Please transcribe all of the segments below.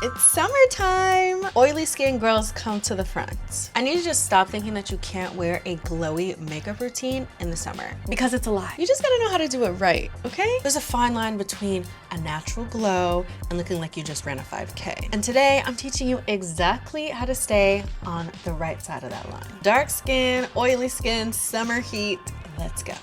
It's summertime. Oily skin girls, come to the front. I need you to just stop thinking that you can't wear a glowy makeup routine in the summer, because it's a lie. You just gotta know how to do it right, okay? There's a fine line between a natural glow and looking like you just ran a 5K. And today I'm teaching you exactly how to stay on the right side of that line. Dark skin, oily skin, summer heat, let's go.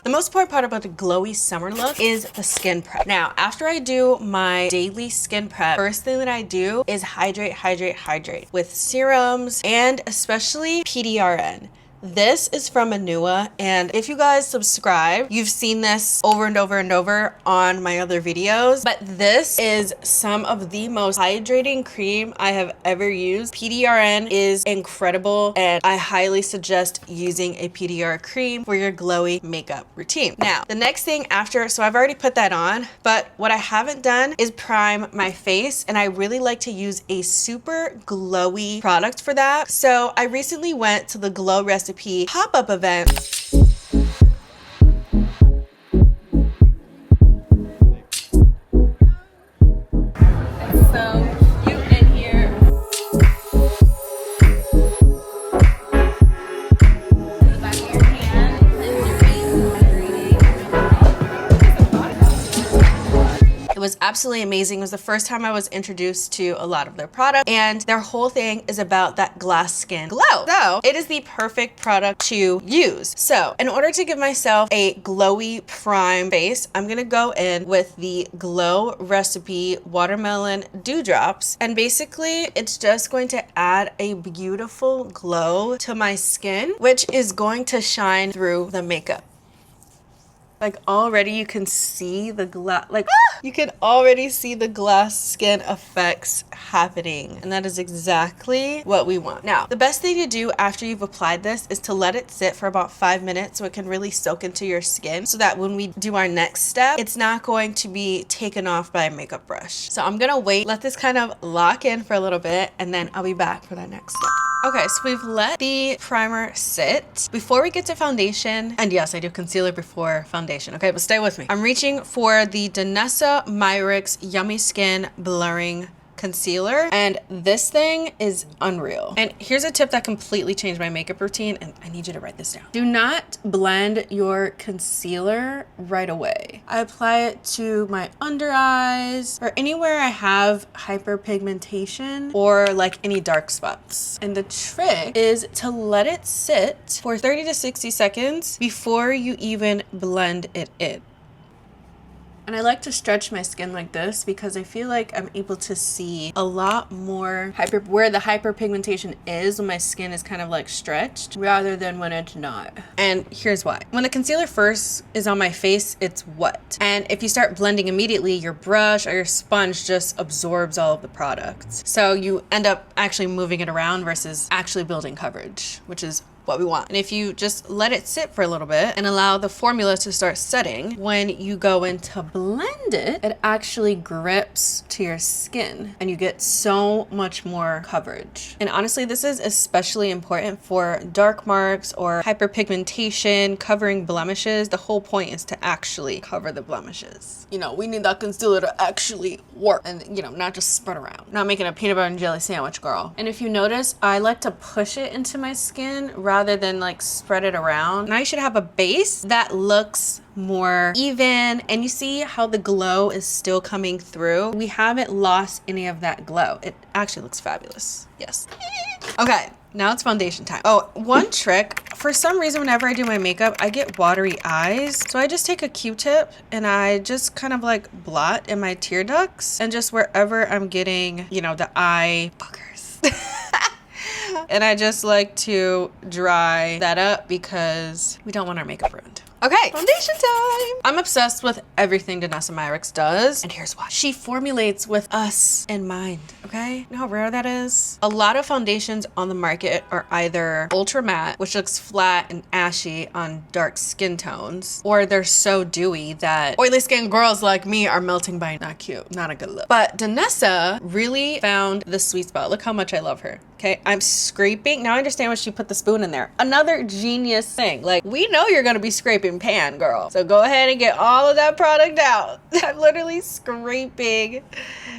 The most important part about the glowy summer look is the skin prep. Now, after I do my daily skin prep, first thing that I do is hydrate with serums and especially PDRN. This is from Anua, and if you guys subscribe, you've seen this over and over and over on my other videos, but this is some of the most hydrating cream I have ever used. PDRN is incredible, and I highly suggest using a PDR cream for your glowy makeup routine. Now, the next thing after, so I've already put that on, but what I haven't done is prime my face, and I really like to use a super glowy product for that. So I recently went to the Glow Recipe pop-up event. It was absolutely amazing. It was the first time I was introduced to a lot of their products, and their whole thing is about that glass skin glow. So it is the perfect product to use. So in order to give myself a glowy prime face, I'm gonna go in with the Glow Recipe Watermelon Dewdrops, and basically it's just going to add a beautiful glow to my skin, which is going to shine through the makeup. Like already you can see the glass, you can already see the glass skin effects happening. And that is exactly what we want. Now, the best thing to do after you've applied this is to let it sit for about 5 minutes so it can really soak into your skin, so that when we do our next step, it's not going to be taken off by a makeup brush. So I'm gonna wait, let this kind of lock in for a little bit, and then I'll be back for that next step. Okay, so we've let the primer sit. Before we get to foundation, and yes, I do concealer before foundation, okay, but stay with me. I'm reaching for the Danessa Myricks Yummy Skin Blurring Concealer, and this thing is unreal. And here's a tip that completely changed my makeup routine, and I need you to write this down. Do not blend your concealer right away. I apply it to my under eyes or anywhere I have hyperpigmentation or like any dark spots. And the trick is to let it sit for 30 to 60 seconds before you even blend it in. And I like to stretch my skin like this because I feel like I'm able to see a lot more where the hyperpigmentation is when my skin is kind of like stretched rather than when it's not. And here's why. When the concealer first is on my face, it's wet. And if you start blending immediately, your brush or your sponge just absorbs all of the product. So you end up actually moving it around versus actually building coverage, which is what we want. And if you just let it sit for a little bit and allow the formula to start setting, when you go in to blend it, it actually grips to your skin and you get so much more coverage. And honestly, this is especially important for dark marks or hyperpigmentation, covering blemishes. The whole point is to actually cover the blemishes. You know, we need that concealer to actually work and, you know, not just spread around. Not making a peanut butter and jelly sandwich, girl. And if you notice, I like to push it into my skin rather than like spread it around. Now you should have a base that looks more even, and you see how the glow is still coming through. We haven't lost any of that glow. It actually looks fabulous. Yes. Okay, now it's foundation time. Oh, one trick. For some reason, whenever I do my makeup, I get watery eyes. So I just take a Q-tip and I just kind of like blot in my tear ducts and just wherever I'm getting, you know, the eye boogers. And I just like to dry that up because we don't want our makeup ruined. Okay, foundation time. I'm obsessed with everything Danessa Myricks does, and here's why. She formulates with us in mind, okay? You know how rare that is? A lot of foundations on the market are either ultra matte, which looks flat and ashy on dark skin tones, or they're so dewy that oily skin girls like me are melting by. Not cute, not a good look. But Danessa really found the sweet spot. Look how much I love her. Okay, I'm scraping. Now I understand why she put the spoon in there. Another genius thing. Like, we know you're gonna be scraping pan, girl. So go ahead and get all of that product out. I'm literally scraping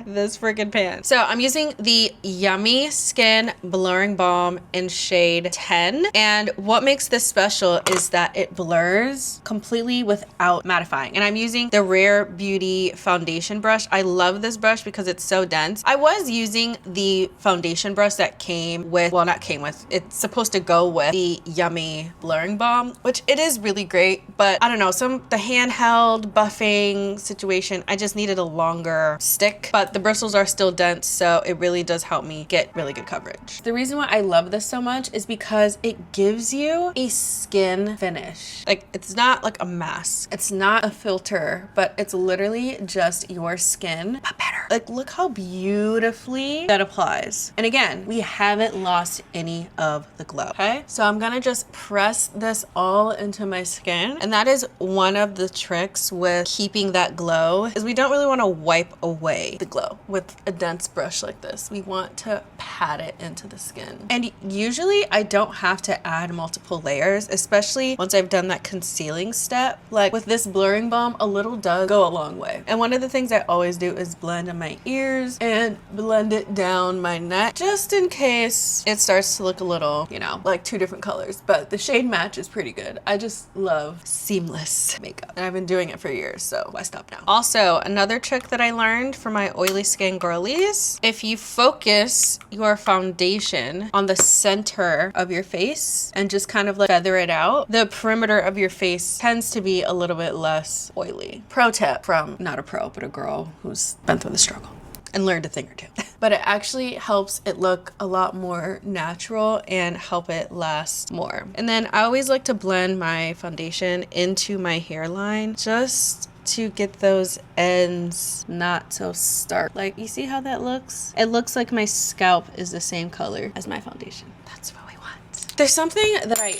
this freaking pan. So I'm using the Yummy Skin Blurring Balm in shade 10. And what makes this special is that it blurs completely without mattifying. And I'm using the Rare Beauty foundation brush. I love this brush because it's so dense. I was using the foundation brush that came with, well, not came with, it's supposed to go with the Yummy Blurring Balm, which it is really great, but I don't know, the handheld buffing situation, I just needed a longer stick, but the bristles are still dense, so it really does help me get really good coverage. The reason why I love this so much is because it gives you a skin finish. Like, it's not like a mask, it's not a filter, but it's literally just your skin, but better. Like, look how beautifully that applies. And again, we haven't lost any of the glow, okay? So I'm gonna just press this all into my skin. And that is one of the tricks with keeping that glow, is we don't really wanna wipe away the glow with a dense brush like this. We want to pat it into the skin. And usually I don't have to add multiple layers, especially once I've done that concealing step. Like with this blurring balm, a little does go a long way. And one of the things I always do is blend in my ears and blend it down my neck, just in case it starts to look a little, you know, like two different colors. But the shade match is pretty good. I just love seamless makeup. And I've been doing it for years, so why stop now? Also, another trick that I learned for my oily skin girlies, if you focus your foundation on the center of your face and just kind of like feather it out, the perimeter of your face tends to be a little bit less oily. Pro tip from not a pro, but a girl who's been through the struggle and learned a thing or two. But it actually helps it look a lot more natural and help it last more. And then I always like to blend my foundation into my hairline just to get those ends not so stark. Like, you see how that looks? It looks like my scalp is the same color as my foundation. That's what we want. There's something that I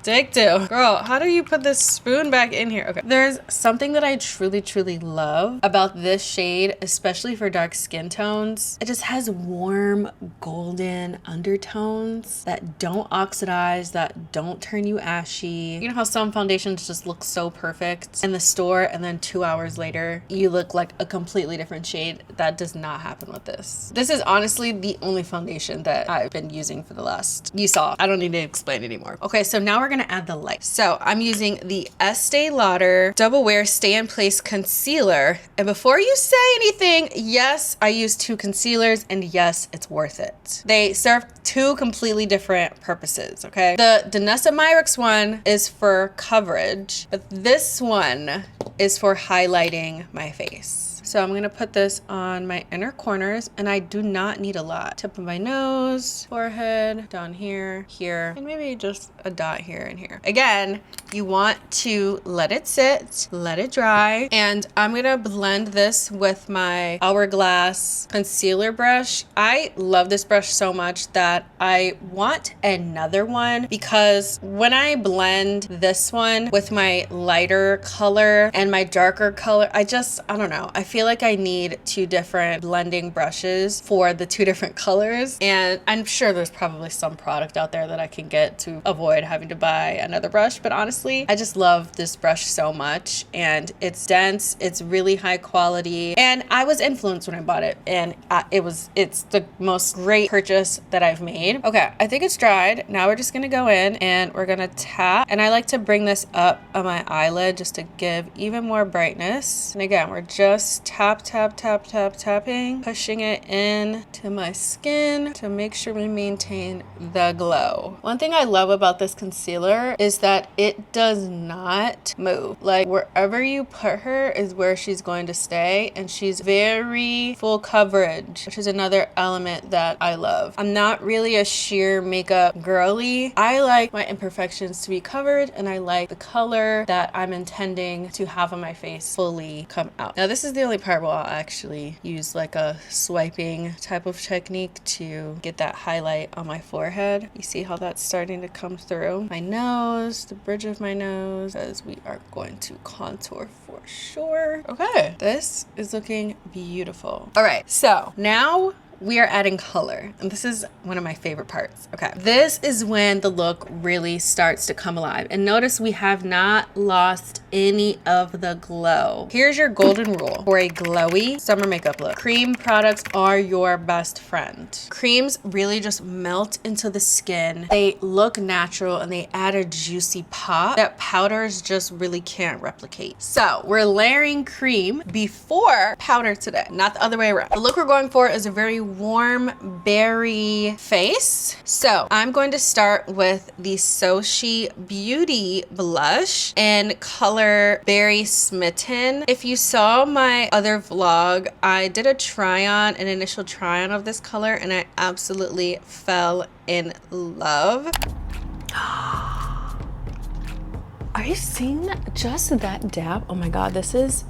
dig to. Girl, how do you put this spoon back in here? Okay. There's something that I truly love about this shade, especially for dark skin tones. It just has warm golden undertones that don't oxidize, that don't turn you ashy. You know how some foundations just look so perfect in the store and then 2 hours later you look like a completely different shade? That does not happen with this. This is honestly the only foundation that I've been using for the last, you saw, I don't need to explain anymore. Okay, so now we're gonna add the light. So I'm using the Estee Lauder Double Wear Stay in Place Concealer. And before you say anything, yes, I use 2 concealers, and yes, it's worth it. They serve 2 completely different purposes, okay? The Danessa Myricks one is for coverage, but this one is for highlighting my face. So I'm gonna put this on my inner corners, and I do not need a lot. Tip of my nose, forehead, down here, here, and maybe just a dot here and here. Again, you want to let it sit, let it dry, and I'm gonna blend this with my Hourglass concealer brush. I love this brush so much that I want another one, because when I blend this one with my lighter color and my darker color, I don't know. I feel like I need 2 different blending brushes for the 2 different colors, and I'm sure there's probably some product out there that I can get to avoid having to buy another brush, but honestly, I just love this brush so much, and it's dense, it's really high quality, and I was influenced when I bought it, and it's the most great purchase that I've made. Okay, I think it's dried. Now we're just gonna go in and we're gonna tap, and I like to bring this up on my eyelid just to give even more brightness. And again, we're just tapping, pushing it in to my skin to make sure we maintain the glow. One thing I love about this concealer is that it does not move. Like, wherever you put her is where she's going to stay, and she's very full coverage, which is another element that I love. I'm not really a sheer makeup girly. I like my imperfections to be covered, and I like the color that I'm intending to have on my face fully come out. Now, this is the only part where I'll actually use like a swiping type of technique to get that highlight on my forehead. You see how that's starting to come through my nose, the bridge of my nose, as we are going to contour for sure. Okay, this is looking beautiful. All right, so now we are adding color. And this is one of my favorite parts. Okay. This is when the look really starts to come alive. And notice we have not lost any of the glow. Here's your golden rule for a glowy summer makeup look. Cream products are your best friend. Creams really just melt into the skin. They look natural and they add a juicy pop that powders just really can't replicate. So we're layering cream before powder today, not the other way around. The look we're going for is a very warm berry face. So I'm going to start with the Sochi Beauty blush in color Berry Smitten. If you saw my other vlog, I did an initial try on of this color, and I absolutely fell in love. Are you seeing that? Just that dab? Oh my God, this is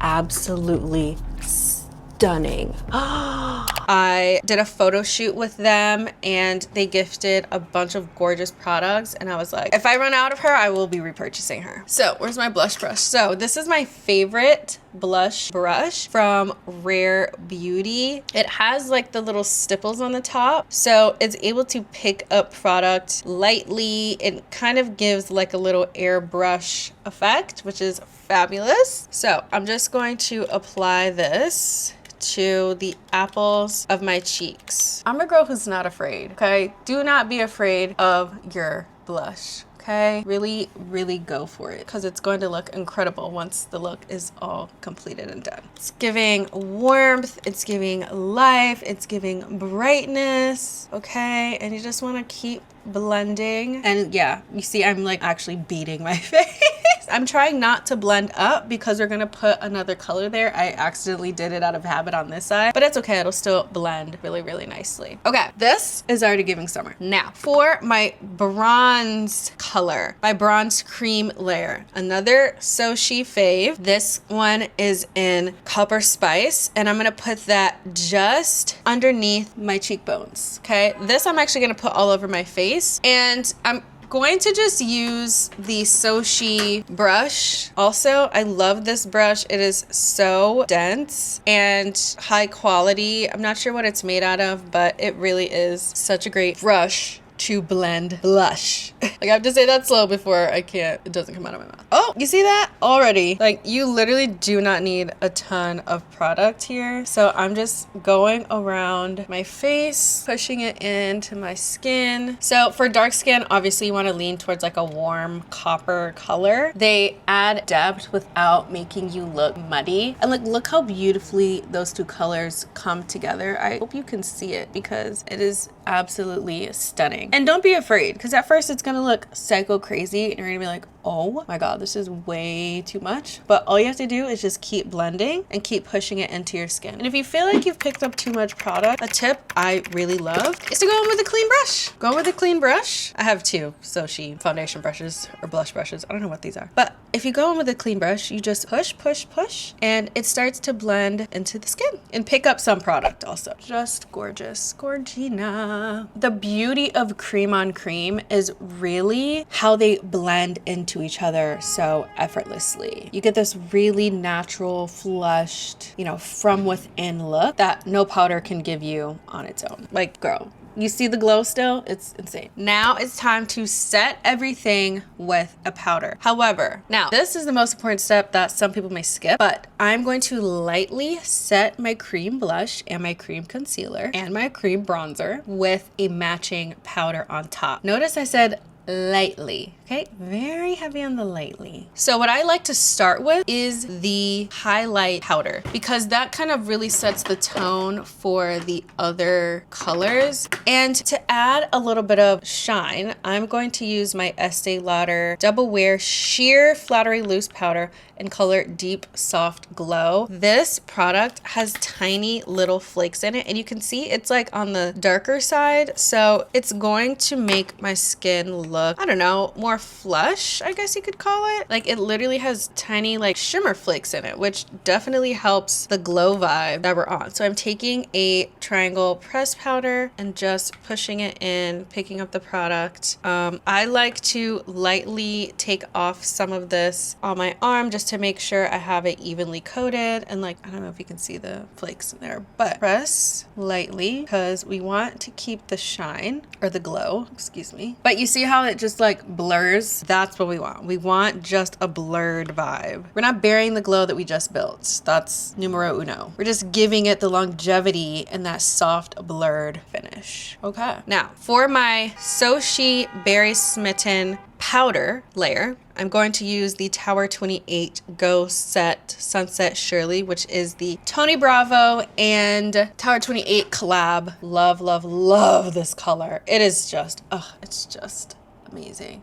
absolutely stunning. I did a photo shoot with them and they gifted a bunch of gorgeous products, and I was like, if I run out of her, I will be repurchasing her. So where's my blush brush? So this is my favorite blush brush from Rare Beauty. It has like the little stipples on the top, so it's able to pick up product lightly. It kind of gives like a little airbrush effect, which is fabulous. So I'm just going to apply this to the apples of my cheeks. I'm a girl who's not afraid, okay? Do not be afraid of your blush. Okay, really go for it, because it's going to look incredible once the look is all completed and done. It's giving warmth, it's giving life, it's giving brightness, okay? And you just want to keep blending. And yeah, you see I'm like actually beating my face. I'm trying not to blend up because we're gonna put another color there. I accidentally did it out of habit on this side, but it's okay, it'll still blend really nicely. Okay, this is already giving summer. Now for my bronze color, my bronze cream layer, another Sochi fave. This one is in Copper Spice, and I'm gonna put that just underneath my cheekbones. Okay, this I'm actually gonna put all over my face, and I'm going to just use the Sochi brush. Also, I love this brush. It is so dense and high quality. I'm not sure what it's made out of, but it really is such a great brush to blend blush. Like, I have to say that slow before it doesn't come out of my mouth. Oh, you see that already? Like, you literally do not need a ton of product here. So I'm just going around my face, pushing it into my skin. So for dark skin, obviously you want to lean towards like a warm copper color. They add depth without making you look muddy. And like, look how beautifully those two colors come together. I hope you can see it because it is absolutely stunning. And don't be afraid, because at first it's gonna look psycho crazy and you're gonna be like, oh my God, this is way too much. But all you have to do is just keep blending and keep pushing it into your skin. And if you feel like you've picked up too much product, a tip I really love is to go in with a clean brush. Go in with a clean brush. I have two Sochi foundation brushes or blush brushes. I don't know what these are. But if you go in with a clean brush, you just push, and it starts to blend into the skin and pick up some product also. Just gorgeous. Gorgina. The beauty of cream on cream is really how they blend into each other so effortlessly. You get this really natural, flushed, from within look that no powder can give you on its own. Like, girl, you see the glow still? It's insane. Now it's time to set everything with a powder. However, now this is the most important step that some people may skip, but I'm going to lightly set my cream blush and my cream concealer and my cream bronzer with a matching powder on top. Notice I said lightly, okay? Very heavy on the lightly. So what I like to start with is the highlight powder, because that kind of really sets the tone for the other colors. And to add a little bit of shine, I'm going to use my Estee Lauder Double Wear Sheer Flattery Loose Powder in color Deep Soft Glow. This product has tiny little flakes in it, and you can see it's like on the darker side. So it's going to make my skin look, I don't know, more flush, I guess you could call it. Like it literally has tiny like shimmer flakes in it, which definitely helps the glow vibe that we're on. So I'm taking a triangle press powder and just pushing it in, picking up the product. I like to lightly take off some of this on my arm just to make sure I have it evenly coated, and like, I don't know if you can see the flakes in there, but press lightly because we want to keep the shine or the glow, excuse me. But you see how it just like blurs? That's what we want. We want just a blurred vibe. We're not burying the glow that we just built. That's numero uno. We're just giving it the longevity and that soft blurred finish. Okay. Now for my So She Berry Smitten powder layer, I'm going to use the Tower 28 Go Set Sunset Shirley, which is the Tony Bravo and Tower 28 collab. Love, love, love this color. It is just, oh, it's just amazing.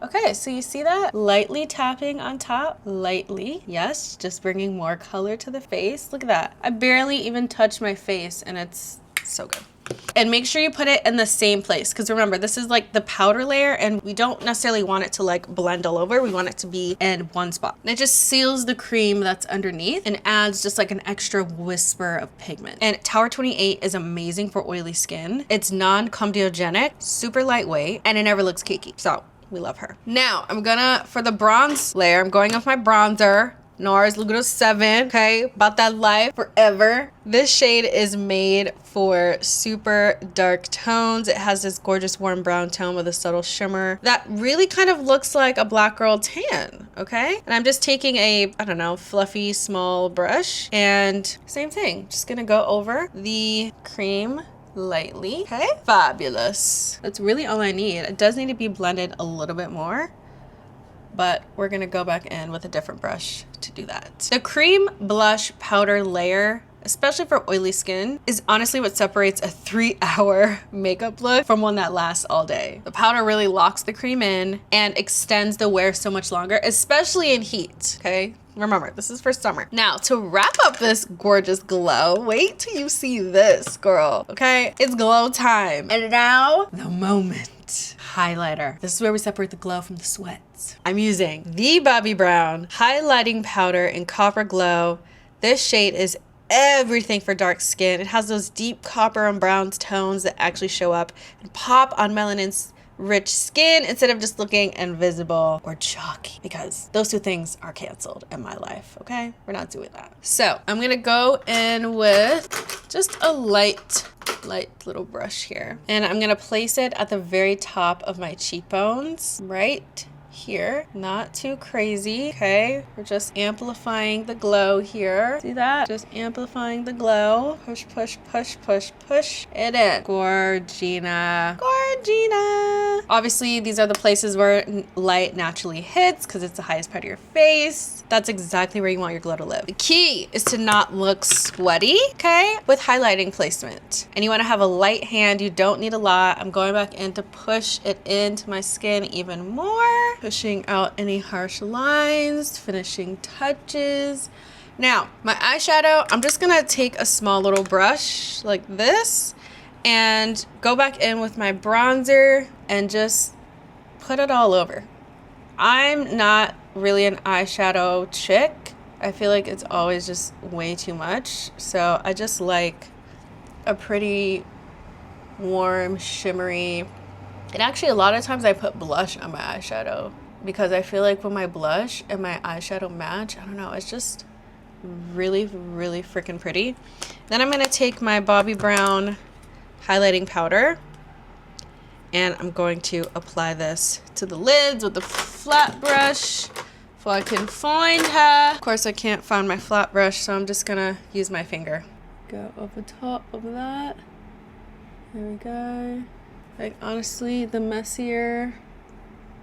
Okay, so you see that? Lightly tapping on top, lightly. Yes, just bringing more color to the face. Look at that. I barely even touched my face and it's so good. And make sure you put it in the same place, because remember, this is like the powder layer and we don't necessarily want it to like blend all over. We want it to be in one spot. And it just seals the cream that's underneath and adds just like an extra whisper of pigment. And Tower 28 is amazing for oily skin. It's non-comedogenic, super lightweight, and it never looks cakey. So we love her. Now I'm gonna, for the bronze layer, I'm going off my bronzer. NARS Lugano 7, okay? About that life forever. This shade is made for super dark tones. It has this gorgeous warm brown tone with a subtle shimmer that really kind of looks like a black girl tan, okay? And I'm just taking a, I don't know, fluffy small brush and same thing. Just gonna go over the cream lightly, okay? Fabulous. That's really all I need. It does need to be blended a little bit more, but we're gonna go back in with a different brush to do that. The cream blush powder layer, especially for oily skin, is honestly what separates a 3-hour makeup look from one that lasts all day. The powder really locks the cream in and extends the wear so much longer, especially in heat, okay? Remember, this is for summer. Now, to wrap up this gorgeous glow, wait till you see this, girl, okay? It's glow time. And now, the moment. Highlighter. This is where we separate the glow from the sweats. I'm using the Bobbi Brown highlighting powder in Copper Glow. This shade is everything for dark skin. It has those deep copper and brown tones that actually show up and pop on melanin's rich skin instead of just looking invisible or chalky, because those two things are canceled in my life, okay? We're not doing that. So I'm gonna go in with just a light little brush here, and I'm gonna place it at the very top of my cheekbones, right here. Not too crazy, okay? We're just amplifying the glow here. See that? Just amplifying the glow. Push, push, push, push, push it in. Gorgina. Gorgina. Obviously, these are the places where light naturally hits because it's the highest part of your face. That's exactly where you want your glow to live. The key is to not look sweaty, okay? With highlighting placement. And you want to have a light hand. You don't need a lot. I'm going back in to push it into my skin even more. Pushing out any harsh lines, finishing touches. Now, my eyeshadow, I'm just gonna take a small little brush like this and go back in with my bronzer and just put it all over. I'm not really an eyeshadow chick. I feel like it's always just way too much. So I just like a pretty warm, shimmery. And actually, a lot of times I put blush on my eyeshadow because I feel like when my blush and my eyeshadow match, I don't know, it's just really, really freaking pretty. Then I'm going to take my Bobbi Brown highlighting powder and I'm going to apply this to the lids with the flat brush if I can find her. Of course, I can't find my flat brush, so I'm just going to use my finger. Go over top of that. There we go. Like, honestly, the messier,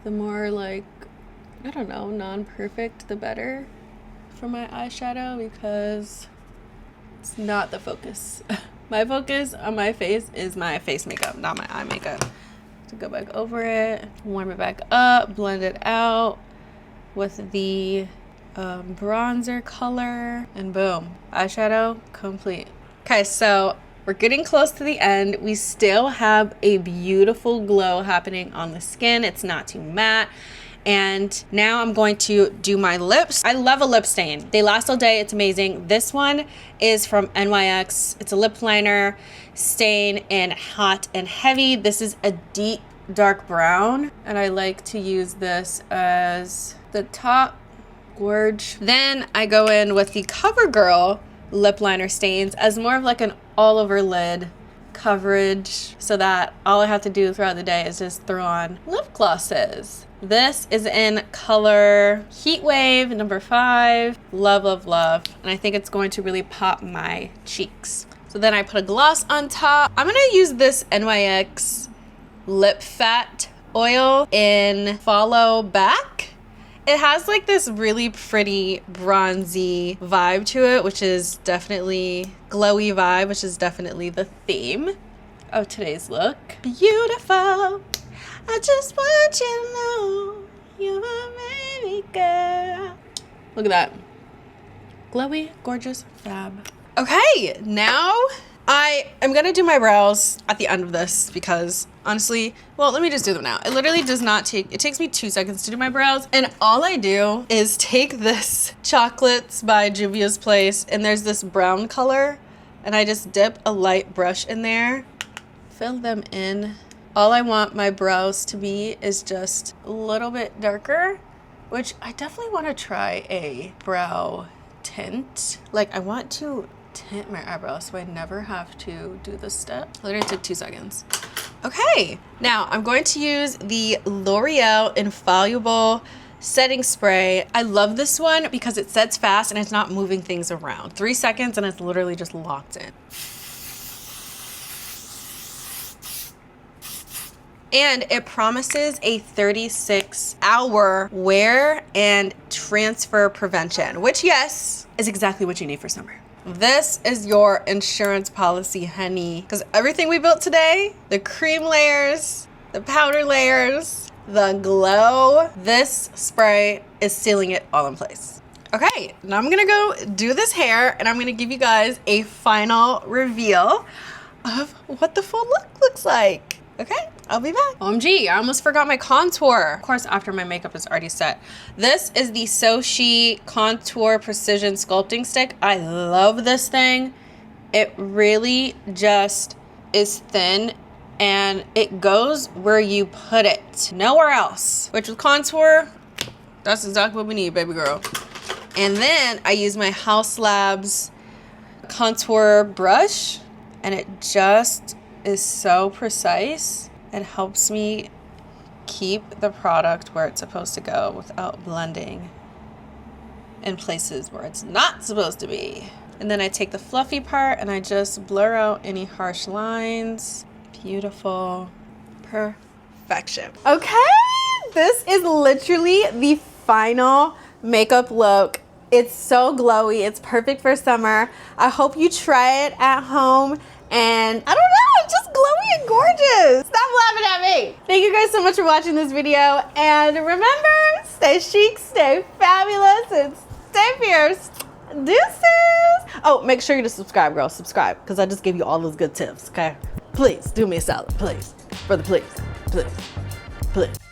the more, like, I don't know, non-perfect, the better for my eyeshadow, because it's not the focus. My focus on my face is my face makeup, not my eye makeup. To go back over it, warm it back up, blend it out with the bronzer color, and boom, eyeshadow complete. Okay, so we're getting close to the end. We still have a beautiful glow happening on the skin. It's not too matte. And now I'm going to do my lips. I love a lip stain. They last all day, it's amazing. This one is from NYX. It's a lip liner stain in Hot and Heavy. This is a deep dark brown, and I like to use this as the top. Gorge. Then I go in with the CoverGirl lip liner stains as more of like an all over lid coverage, so that all I have to do throughout the day is just throw on lip glosses. This is in color Heat Wave number 5. Love, love, love. And I think it's going to really pop my cheeks. So then I put a gloss on top. I'm gonna use this NYX lip fat oil in Follow Back. It has like this really pretty bronzy vibe to it, which is definitely glowy vibe, which is definitely the theme of today's look. Beautiful. I just want you to know you're my baby girl. Look at that. Glowy, gorgeous, fab. Okay, now I am gonna do my brows at the end of this because honestly, well, let me just do them now. It literally does not take, it takes me 2 seconds to do my brows. And all I do is take this Chocolates by Juvia's Place, and there's this brown color, and I just dip a light brush in there, fill them in. All I want my brows to be is just a little bit darker, which I definitely want to try a brow tint. Like I want to tint my eyebrows so I never have to do this step. Literally took 2 seconds. Okay, now I'm going to use the L'Oreal Infallible Setting Spray. I love this one because it sets fast and it's not moving things around. 3 seconds and it's literally just locked in. And it promises a 36-hour wear and transfer prevention, which, yes, is exactly what you need for summer. This is your insurance policy, honey. Because everything we built today, the cream layers, the powder layers, the glow, this spray is sealing it all in place. Okay, now I'm gonna go do this hair and I'm gonna give you guys a final reveal of what the full look looks like. Okay, I'll be back. OMG, I almost forgot my contour. Of course, after my makeup is already set. This is the Sochi Contour Precision Sculpting Stick. I love this thing. It really just is thin and it goes where you put it, nowhere else. Which with contour, that's exactly what we need, baby girl. And then I use my House Labs contour brush and it just is so precise. It helps me keep the product where it's supposed to go without blending in places where it's not supposed to be. And then I take the fluffy part and I just blur out any harsh lines. Beautiful. Perfection. Okay, this is literally the final makeup look. It's so glowy. It's perfect for summer. I hope you try it at home. And I don't know, it's just glowy and gorgeous. Stop laughing at me. Thank you guys so much for watching this video. And remember, stay chic, stay fabulous, and stay fierce. Deuces. Oh, make sure you to subscribe, girl. Subscribe, because I just gave you all those good tips, okay? Please, do me a solid, please. Brother, please, please, please.